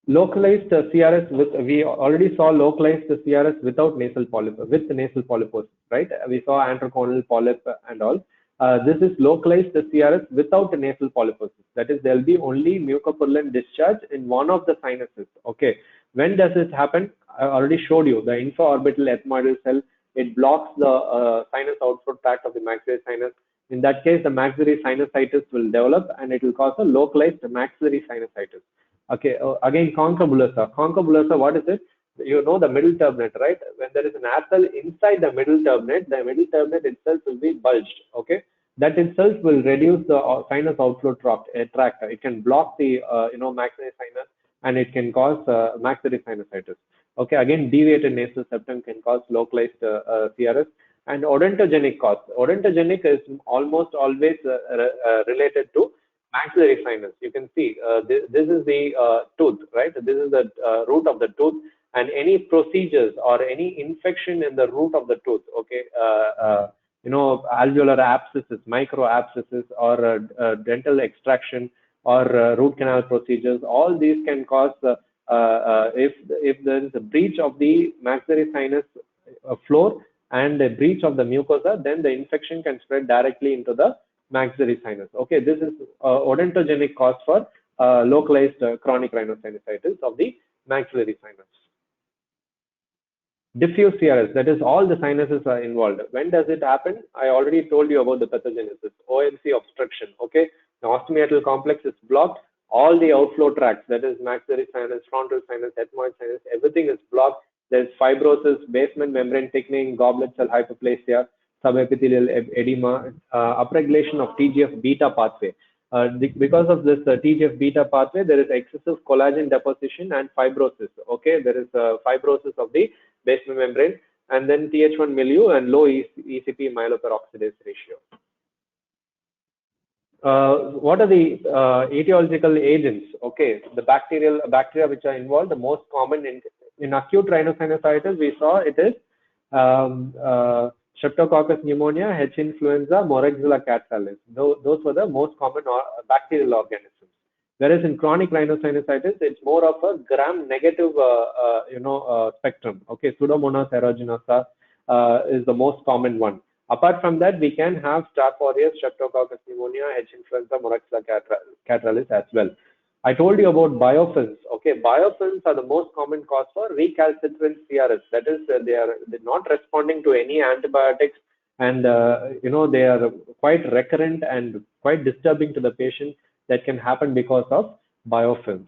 Localized CRS we already saw localized CRS without nasal polyp, with nasal polyposis, right? We saw antroconal polyp and all. This is localized CRS without nasal polyposis. That is, there'll be only mucopurulent discharge in one of the sinuses. Okay. When does it happen? I already showed you the infraorbital ethmoidal cell. It blocks the sinus outflow tract of the maxillary sinus. In that case, the maxillary sinusitis will develop and it will cause a localized maxillary sinusitis. Okay, again, concha bullosa. Concha bullosa, what is it? You know the middle turbinate, right? When there is an cell inside the middle turbinate itself will be bulged. Okay, that itself will reduce the sinus outflow tract. It can block the maxillary sinus and it can cause maxillary sinusitis. Okay, again, deviated nasal septum can cause localized CRS. And odontogenic cause. Odontogenic is almost always related to maxillary sinus. You can see this is the tooth, right? This is the root of the tooth, and any procedures or any infection in the root of the tooth, okay, alveolar abscesses, micro abscesses, or dental extraction or root canal procedures, all these can cause if there is a breach of the maxillary sinus floor and a breach of the mucosa, then the infection can spread directly into the maxillary sinus. Okay, this is odontogenic cause for localized chronic rhinosinusitis of the maxillary sinus. Diffuse CRS, that is all the sinuses are involved. When does it happen? I already told you about the pathogenesis. OMC obstruction. Okay, the ostomeatal complex is blocked. All the outflow tracts, that is maxillary sinus, frontal sinus, ethmoid sinus, everything is blocked. There's fibrosis, basement membrane thickening, goblet cell hyperplasia, subepithelial edema, upregulation of TGF beta pathway. Because of this TGF beta pathway, there is excessive collagen deposition and fibrosis. Okay, there is fibrosis of the basement membrane, and then Th1 milieu and low ECP myeloperoxidase ratio. What are the etiological agents? Okay, the bacteria which are involved, the most common in acute rhinosinusitis, we saw it is Streptococcus pneumonia, H. influenza, Moraxilla catarrhalis. Those were the most common bacterial organisms. Whereas in chronic rhinosinusitis, it's more of a gram-negative, spectrum. Okay, Pseudomonas aeruginosa is the most common one. Apart from that, we can have Staph aureus, Streptococcus pneumonia, H. influenza, Moraxilla catarrhalis as well. I told you about biofilms. Okay, biofilms are the most common cause for recalcitrant CRS. That is, they're not responding to any antibiotics, and they are quite recurrent and quite disturbing to the patient. That can happen because of biofilms.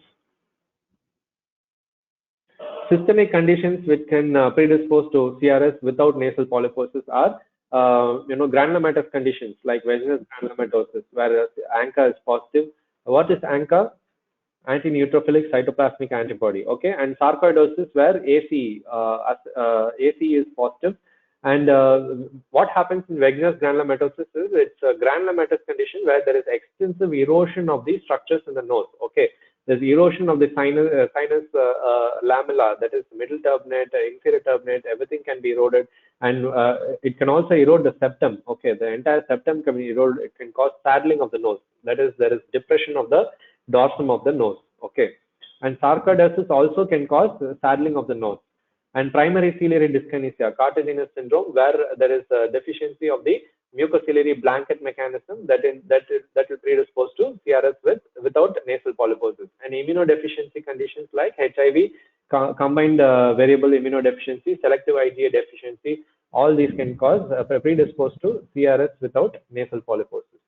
Systemic conditions which can predispose to CRS without nasal polyposis are granulomatous conditions like vaginal granulomatosis, where ANCA is positive. What is ANCA? Anti-neutrophilic cytoplasmic antibody. Okay, and sarcoidosis, where ACE is positive. And what happens in vaginal granulomatosis is it's a granulomatous condition where there is extensive erosion of the structures in the nose. Okay, there's erosion of the sinus lamella, that is middle turbinate, inferior turbinate, everything can be eroded, and it can also erode the septum. Okay, the entire septum can be eroded. It can cause saddling of the nose. That is, there is depression of the dorsum of the nose. Okay, and sarcoidosis also can cause saddling of the nose. And primary ciliary dyskinesia, cartilaginous syndrome, where there is a deficiency of the mucociliary blanket mechanism that will predispose to CRS without nasal polyposis. And immunodeficiency conditions like HIV, combined variable immunodeficiency, selective IgA deficiency, all these can cause predispose to CRS without nasal polyposis.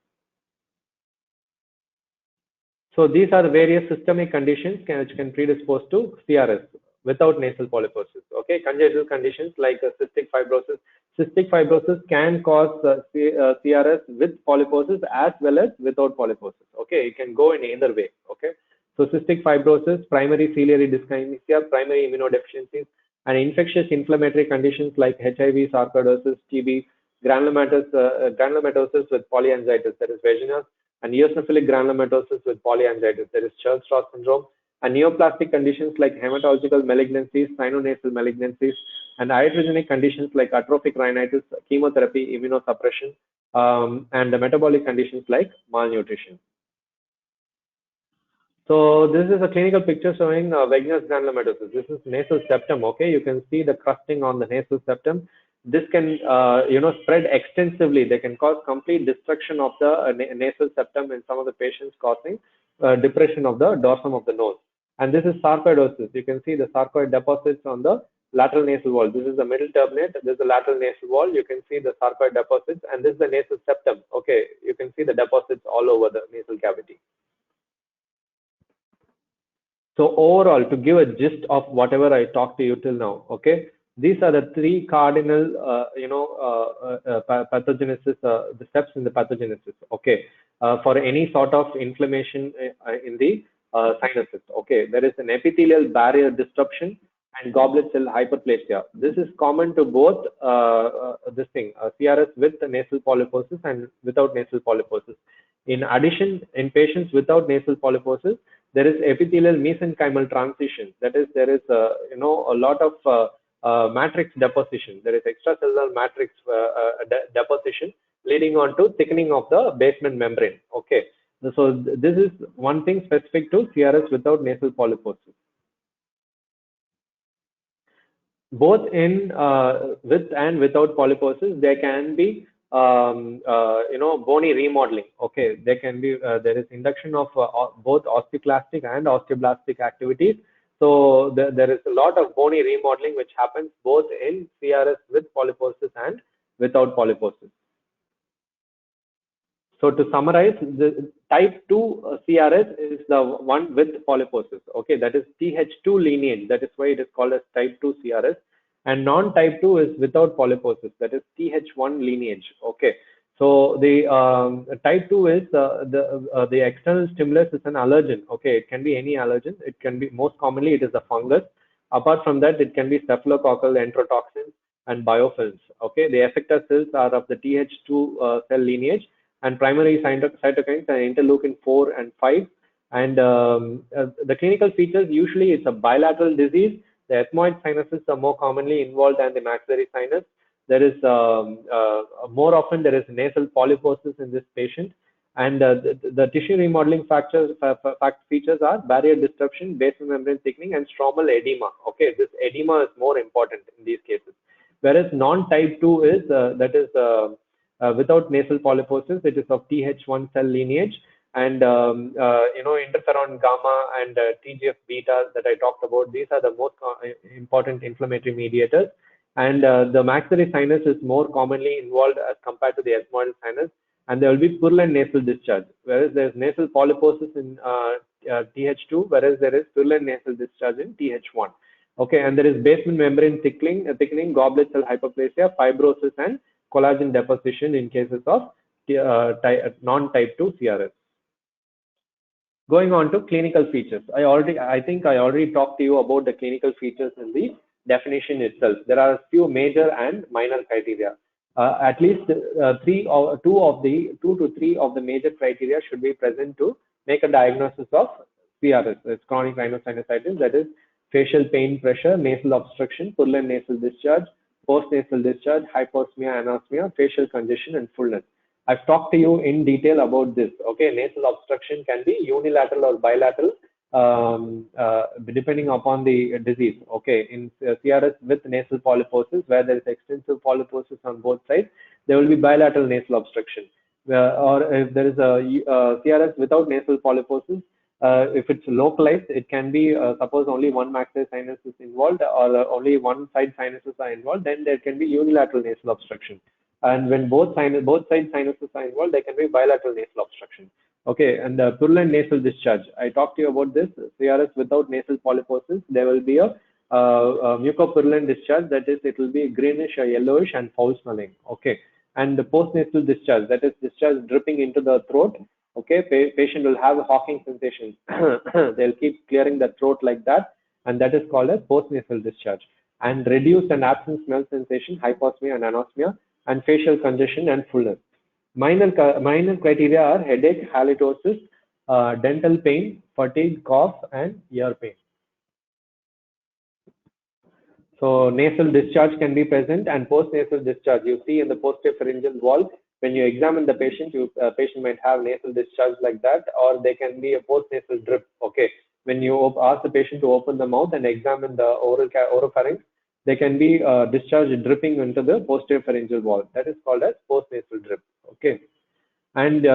So these are the various systemic conditions which can predispose to CRS without nasal polyposis. Okay, congenital conditions like cystic fibrosis. Cystic fibrosis can cause CRS with polyposis as well as without polyposis. Okay, it can go in either way. Okay, so cystic fibrosis, primary ciliary dyskinesia, primary immunodeficiencies, and infectious inflammatory conditions like HIV, sarcoidosis, TB, granulomatosis with polyangiitis, that is vaginal, and eosinophilic granulomatosis with polyangiitis, that is Church-Strauss syndrome, and neoplastic conditions like hematological malignancies, sinonasal malignancies, and iatrogenic conditions like atrophic rhinitis, chemotherapy, immunosuppression, and the metabolic conditions like malnutrition. So this is a clinical picture showing Wegener's granulomatosis. This is nasal septum. Okay, you can see the crusting on the nasal septum. This can, spread extensively. They can cause complete destruction of the nasal septum in some of the patients, causing depression of the dorsum of the nose. And this is sarcoidosis. You can see the sarcoid deposits on the lateral nasal wall. This is the middle turbinate. This is the lateral nasal wall. You can see the sarcoid deposits, and this is the nasal septum. Okay, you can see the deposits all over the nasal cavity. So overall, to give a gist of whatever I talked to you till now, okay, these are the three cardinal, pathogenesis, the steps in the pathogenesis, okay, for any sort of inflammation in the sinuses, okay. There is an epithelial barrier disruption and goblet cell hyperplasia. This is common to both CRS with nasal polyposis and without nasal polyposis. In addition, in patients without nasal polyposis, there is epithelial mesenchymal transition. That is, there is a lot of matrix deposition. There is extracellular matrix deposition leading on to thickening of the basement membrane. Okay, so this is one thing specific to CRS without nasal polyposis. Both in with and without polyposis, there can be bony remodeling. Okay, there can be there is induction of both osteoclastic and osteoblastic activities. So there is a lot of bony remodeling which happens both in CRS with polyposis and without polyposis. So to summarize, the type 2 CRS is the one with polyposis. Okay, that is Th2 lineage. That is why it is called as type 2 CRS. And non-type 2 is without polyposis. That is Th1 lineage. Okay. So the type 2 is the external stimulus is an allergen. Okay, it can be any allergen. It can be, most commonly it is a fungus. Apart from that, it can be staphylococcal enterotoxins and biofilms. Okay, the effector cells are of the Th2 cell lineage, and primary cytokines are interleukin 4 and 5. And the clinical features, usually it's a bilateral disease. The ethmoid sinuses are more commonly involved than the maxillary sinus. There is more often there is nasal polyposis in this patient, and the tissue remodeling features are barrier disruption, basement membrane thickening, and stromal edema. Okay, this edema is more important in these cases. Whereas non-type 2 is without nasal polyposis. It is of Th1 cell lineage, and interferon gamma and TGF beta that I talked about. These are the most important inflammatory mediators. And the maxillary sinus is more commonly involved as compared to the ethmoidal sinus, and there will be purulent nasal discharge, whereas there is nasal polyposis in Th2, whereas there is purulent nasal discharge in Th1. Okay, and there is basement membrane thickening, goblet cell hyperplasia, fibrosis, and collagen deposition in cases of non-type 2 CRS. Going on to clinical features. I think I already talked to you about the clinical features in the definition itself. There are a few major and minor criteria. At least 2 to 3 of the major criteria should be present to make a diagnosis of CRS. It's chronic rhinosinusitis, that is facial pain, pressure, nasal obstruction, purulent nasal discharge, post-nasal discharge, hyposmia, anosmia, facial congestion, and fullness. I've talked to you in detail about this. Okay, nasal obstruction can be unilateral or bilateral, depending upon the disease. Okay, in CRS with nasal polyposis, where there is extensive polyposis on both sides, there will be bilateral nasal obstruction. Or if there is a CRS without nasal polyposis, if it's localized, it can be suppose only one maxillary sinus is involved, or only one side sinuses are involved, then there can be unilateral nasal obstruction. And when both side sinuses are involved, there can be bilateral nasal obstruction. Okay, and the purulent nasal discharge. I talked to you about this. CRS without nasal polyposis, there will be a mucopurulent discharge. That is, it will be greenish or yellowish and foul smelling. Okay, and the post-nasal discharge, that is discharge dripping into the throat. Okay, patient will have a hawking sensation. They'll keep clearing the throat like that, and that is called as post-nasal discharge. And reduced and absent smell sensation, hyposmia and anosmia, and facial congestion and fullness. Minor criteria are headache, halitosis, dental pain, fatigue, cough, and ear pain. So nasal discharge can be present, and post-nasal discharge. You see in the posterior pharyngeal wall, when you examine the patient, patient might have nasal discharge like that, or there can be a post-nasal drip. Okay, when you ask the patient to open the mouth and examine the oropharynx, there can be discharge dripping into the posterior pharyngeal wall. That is called as post-nasal drip. Okay. And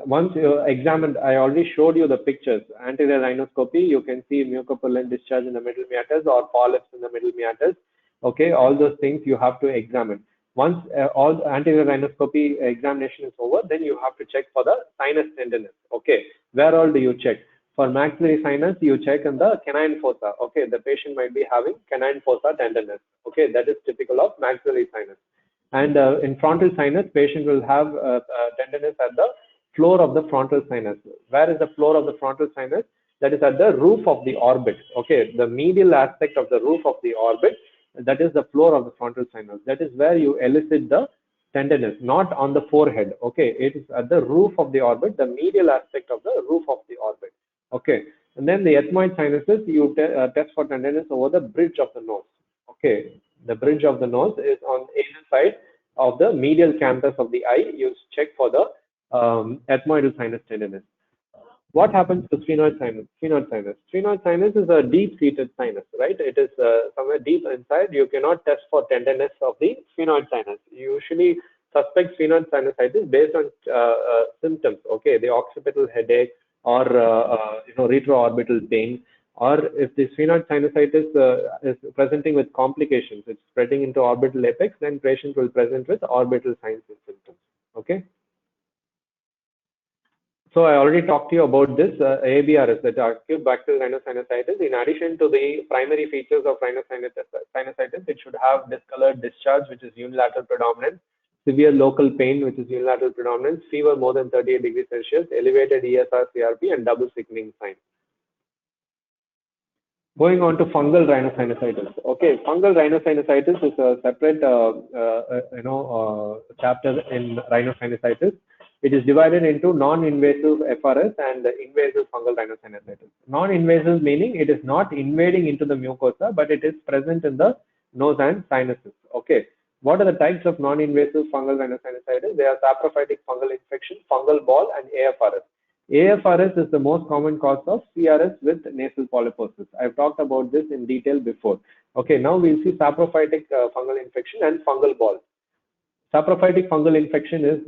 once you examined, I already showed you the pictures. Anterior rhinoscopy, you can see mucopurulent discharge in the middle meatus or polyps in the middle meatus. Okay, all those things you have to examine. Once all the anterior rhinoscopy examination is over, then you have to check for the sinus tenderness. Okay, where all do you check? For maxillary sinus, you check in the canine fossa. Okay, the patient might be having canine fossa tenderness. Okay, that is typical of maxillary sinus. And in frontal sinus, patient will have tenderness at the floor of the frontal sinus. Where is the floor of the frontal sinus? That is at the roof of the orbit. Okay, the medial aspect of the roof of the orbit, that is the floor of the frontal sinus. That is where you elicit the tenderness, not on the forehead. Okay, it is at the roof of the orbit, the medial aspect of the roof of the orbit. Okay, and then the ethmoid sinuses, you test for tenderness over the bridge of the nose. Okay, the bridge of the nose is on either side of the medial canthus of the eye. You check for the ethmoidal sinus tenderness. What happens to sphenoid sinus? Sphenoid sinus is a deep-seated sinus, right? It is somewhere deep inside. You cannot test for tenderness of the sphenoid sinus. You usually suspect sphenoid sinusitis based on symptoms. Okay, the occipital headache or retroorbital pain, or if the sphenoid sinusitis is presenting with complications, it's spreading into orbital apex, then patient will present with orbital signs and symptoms. Okay. So I already talked to you about this ABRS, that acute bacterial rhinosinusitis. In addition to the primary features of rhinosinusitis, it should have discolored discharge, which is unilateral predominance, severe local pain, which is unilateral predominance, fever more than 38 degrees Celsius, elevated ESR, CRP, and double sickening sign. Going on to fungal rhinosinusitis. Okay, fungal rhinosinusitis is a separate, chapter in rhinosinusitis. It is divided into non-invasive FRS and invasive fungal rhinosinusitis. Non-invasive meaning it is not invading into the mucosa, but it is present in the nose and sinuses. Okay. What are the types of non-invasive fungal rhinosinusitis? They are saprophytic fungal infection, fungal ball, and AFRS. AFRS is the most common cause of CRS with nasal polyposis. I've talked about this in detail before. Okay, now we'll see saprophytic fungal infection and fungal ball. Saprophytic fungal infection is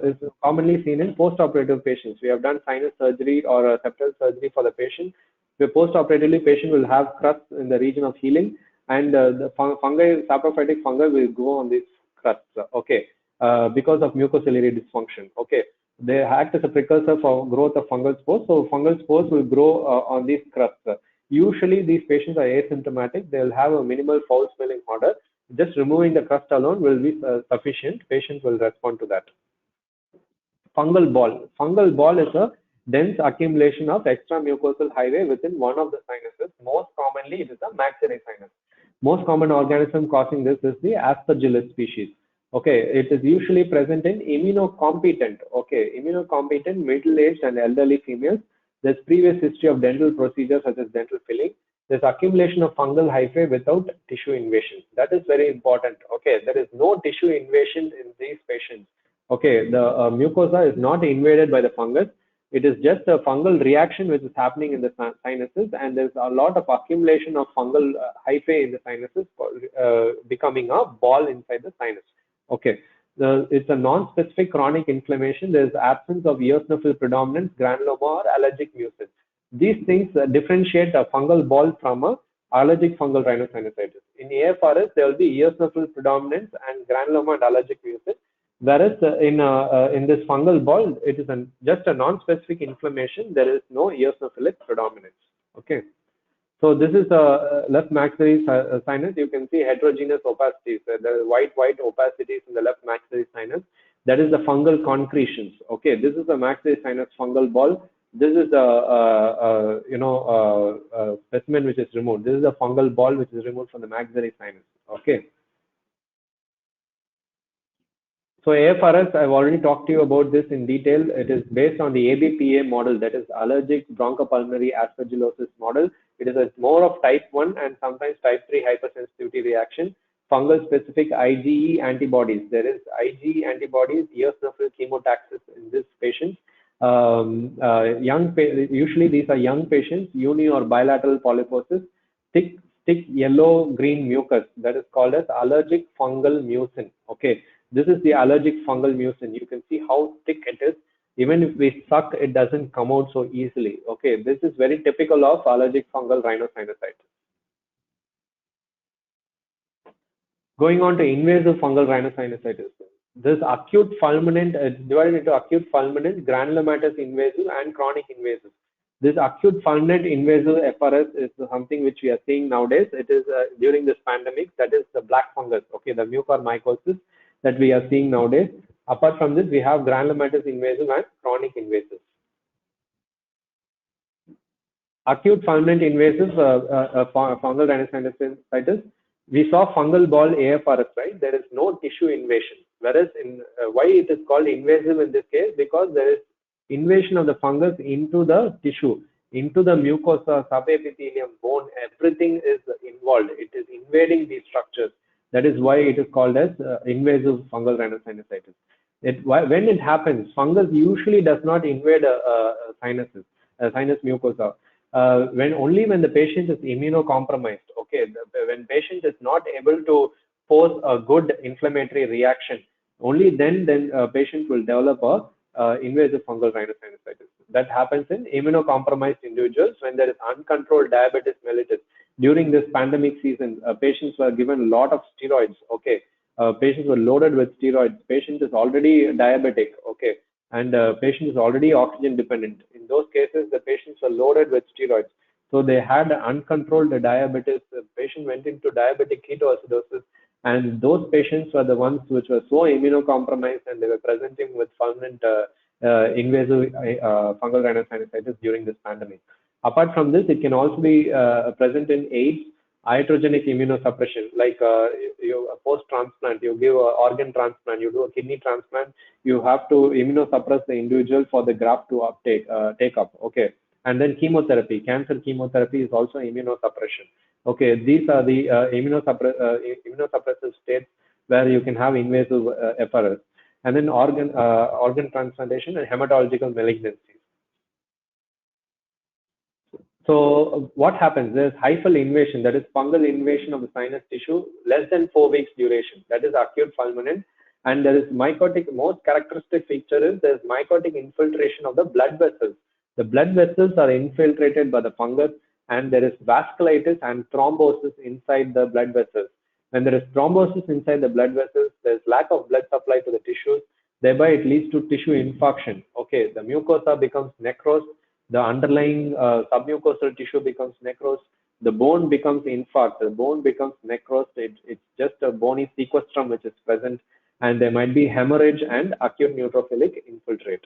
is commonly seen in post-operative patients. We have done sinus surgery or a septal surgery for the patient. The post-operatively patient will have crusts in the region of healing, and the saprophytic fungi will grow on these crusts. Okay, because of mucociliary dysfunction. Okay, they act as a precursor for growth of fungal spores. So fungal spores will grow on these crusts. Usually, these patients are asymptomatic. They'll have a minimal foul-smelling odor. Just removing the crust alone will be sufficient. Patient will respond to that. Fungal ball. Fungal ball is a dense accumulation of extramucosal highway within one of the sinuses. Most commonly, it is a maxillary sinus. Most common organism causing this is the Aspergillus species. Okay, it is usually present in immunocompetent. Okay, immunocompetent middle-aged and elderly females. There's previous history of dental procedures such as dental filling. There's accumulation of fungal hyphae without tissue invasion. That is very important. Okay, there is no tissue invasion in these patients. Okay, the mucosa is not invaded by the fungus. It is just a fungal reaction which is happening in the sinuses, and there's a lot of accumulation of fungal hyphae in the sinuses, becoming a ball inside the sinus. Okay, it's a non-specific chronic inflammation. There's absence of eosinophil predominance, granuloma, or allergic mucus. These things differentiate a fungal ball from a allergic fungal rhinosinusitis. In AFRS, there will be eosinophil predominance and granuloma and allergic mucus, whereas in this fungal ball, it is just a non-specific inflammation. There is no eosinophilic predominance. Okay. So this is the left maxillary sinus. You can see heterogeneous opacities. There are white opacities in the left maxillary sinus. That is the fungal concretions. Okay, this is the maxillary sinus fungal ball. This is the specimen which is removed. This is the fungal ball which is removed from the maxillary sinus. Okay. So AFRS, I've already talked to you about this in detail. It is based on the ABPA model, that is allergic bronchopulmonary aspergillosis model. It is a more of type 1 and sometimes type 3 hypersensitivity reaction. Fungal specific IgE antibodies. There is IgE antibodies, eosinophil chemotaxis in this patient. Usually these are young patients, uni or bilateral polyposis, thick yellow-green mucus that is called as allergic fungal mucin. Okay, this is the allergic fungal mucin. You can see how thick it is. Even if we suck, it doesn't come out so easily. Okay, this is very typical of allergic fungal rhinosinusitis. Going on to invasive fungal rhinosinusitis. This acute fulminant is divided into acute fulminant, granulomatous invasive, and chronic invasive. This acute fulminant invasive FRS is something which we are seeing nowadays. It is during this pandemic, that is the black fungus, okay, the mucormycosis that we are seeing nowadays. Apart from this, we have granulomatous invasive and chronic invasive. Acute fulminant invasive fungal rhinosinusitis. We saw fungal ball AFRS, right? There is no tissue invasion. Whereas in why it is called invasive in this case? Because there is invasion of the fungus into the tissue, into the mucosa, subepithelium, bone. Everything is involved. It is invading these structures. That is why it is called as invasive fungal rhinosinusitis. When it happens, fungus usually does not invade sinuses, sinus mucosa. Only when the patient is immunocompromised. Okay, when patient is not able to pose a good inflammatory reaction, only then patient will develop a invasive fungal rhinosinusitis. That happens in immunocompromised individuals when there is uncontrolled diabetes mellitus. During this pandemic season, patients were given a lot of steroids. Okay, patients were loaded with steroids. Patient is already diabetic. Okay, and patient is already oxygen dependent. In those cases, the patients were loaded with steroids. So they had uncontrolled diabetes. The patient went into diabetic ketoacidosis, and those patients were the ones which were so immunocompromised, and they were presenting with fulminant invasive fungal rhinosinusitis during this pandemic. Apart from this, it can also be present in AIDS, iatrogenic immunosuppression, like you post-transplant, you give an organ transplant, you do a kidney transplant, you have to immunosuppress the individual for the graft to take up. Okay, and then chemotherapy, cancer chemotherapy is also immunosuppression. Okay, these are the immunosuppressive states where you can have invasive FRS, and then organ transplantation and hematological malignancies. So what happens? There's hyphal invasion, that is fungal invasion of the sinus tissue, less than 4 weeks duration. That is acute fulminant. And there is mycotic, most characteristic feature is there's mycotic infiltration of the blood vessels. The blood vessels are infiltrated by the fungus, and there is vasculitis and thrombosis inside the blood vessels. When there is thrombosis inside the blood vessels, there's lack of blood supply to the tissues. Thereby, it leads to tissue infarction. Okay, the mucosa becomes necrosed. The underlying submucosal tissue becomes necrosed. The bone becomes infarct. The bone becomes necrosed. It's just a bony sequestrum which is present, and there might be hemorrhage and acute neutrophilic infiltrate.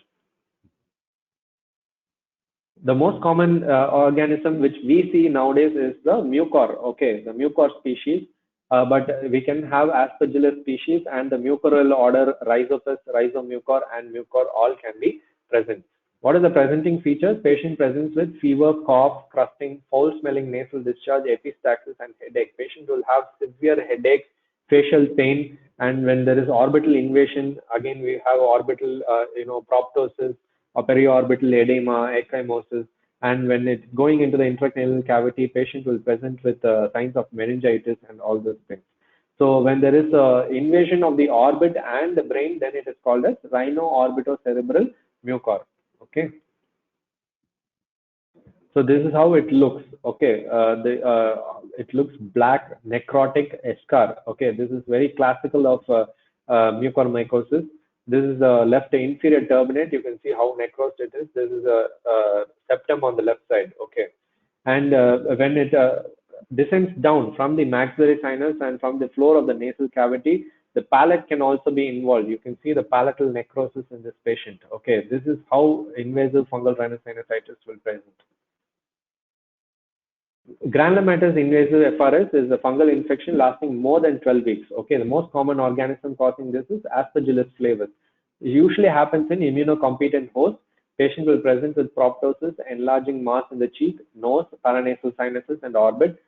The most common organism which we see nowadays is the mucor. Okay, the mucor species, but we can have Aspergillus species, and the mucoral order Rhizopus, Rhizomucor, and mucor all can be present. What are the presenting features? Patient presents with fever, cough, crusting, foul-smelling nasal discharge, epistaxis, and headache. Patient will have severe headache, facial pain, and when there is orbital invasion, again we have orbital, proptosis, or periorbital edema, ecchymosis, and when it's going into the intracranial cavity, patient will present with signs of meningitis and all those things. So when there is invasion of the orbit and the brain, then it is called as rhino-orbitocerebral mucor. Okay, so this is how it looks. Okay, it looks black, necrotic eschar. Okay, this is very classical of mucormycosis. This is the left inferior turbinate. You can see how necrosed it is. This is a septum on the left side. Okay, and when it descends down from the maxillary sinus and from the floor of the nasal cavity, the palate can also be involved. You can see the palatal necrosis in this patient. Okay, this is how invasive fungal rhinosinusitis will present. Granulomatous invasive FRS is a fungal infection lasting more than 12 weeks. Okay, the most common organism causing this is Aspergillus flavus. It usually happens in immunocompetent hosts. Patient will present with proptosis, enlarging mass in the cheek, nose, paranasal sinuses, and orbit.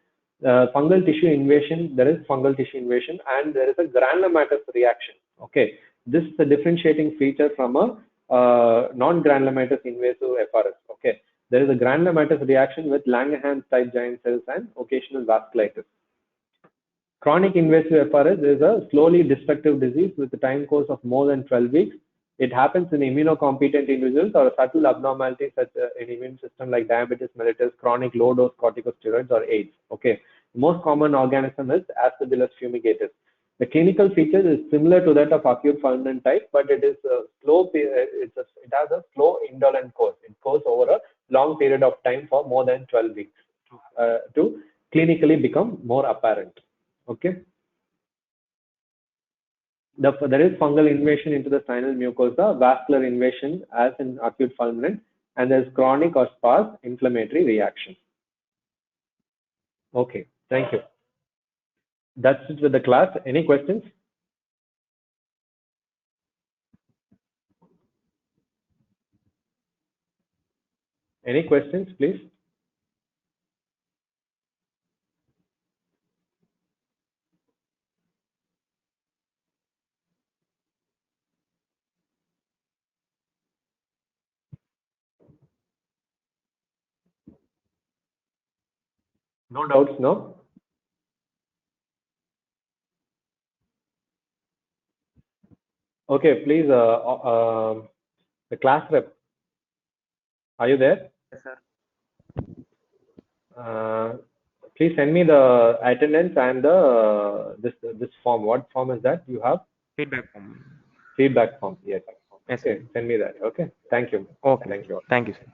Fungal tissue invasion, there is fungal tissue invasion, and there is a granulomatous reaction. Okay, this is a differentiating feature from a non-granulomatous invasive FRS. Okay, there is a granulomatous reaction with Langerhans type giant cells and occasional vasculitis. Chronic invasive FRS is a slowly destructive disease with a time course of more than 12 weeks. It happens in immunocompetent individuals or subtle abnormalities such in immune system like diabetes mellitus, chronic low dose corticosteroids, or AIDS. Okay, the most common organism is Aspergillus fumigatus. The clinical feature is similar to that of acute fulminant type, but it is slow. It has a slow indolent course. It goes over a long period of time for more than 12 weeks to clinically become more apparent. Okay. There is fungal invasion into the sinus mucosa, vascular invasion as in acute fulminant, and there is chronic or sparse inflammatory reaction. Okay, thank you. That's it with the class. Any questions? Any questions, please? No doubts, no? Okay, please, the class rep, are you there? Yes, sir. Please send me the attendance and this form. What form is that you have? Feedback form. Feedback form. Yes. Yes, Okay, sir. send me that. Okay. Thank you. Okay. Thank you. Thank you, sir.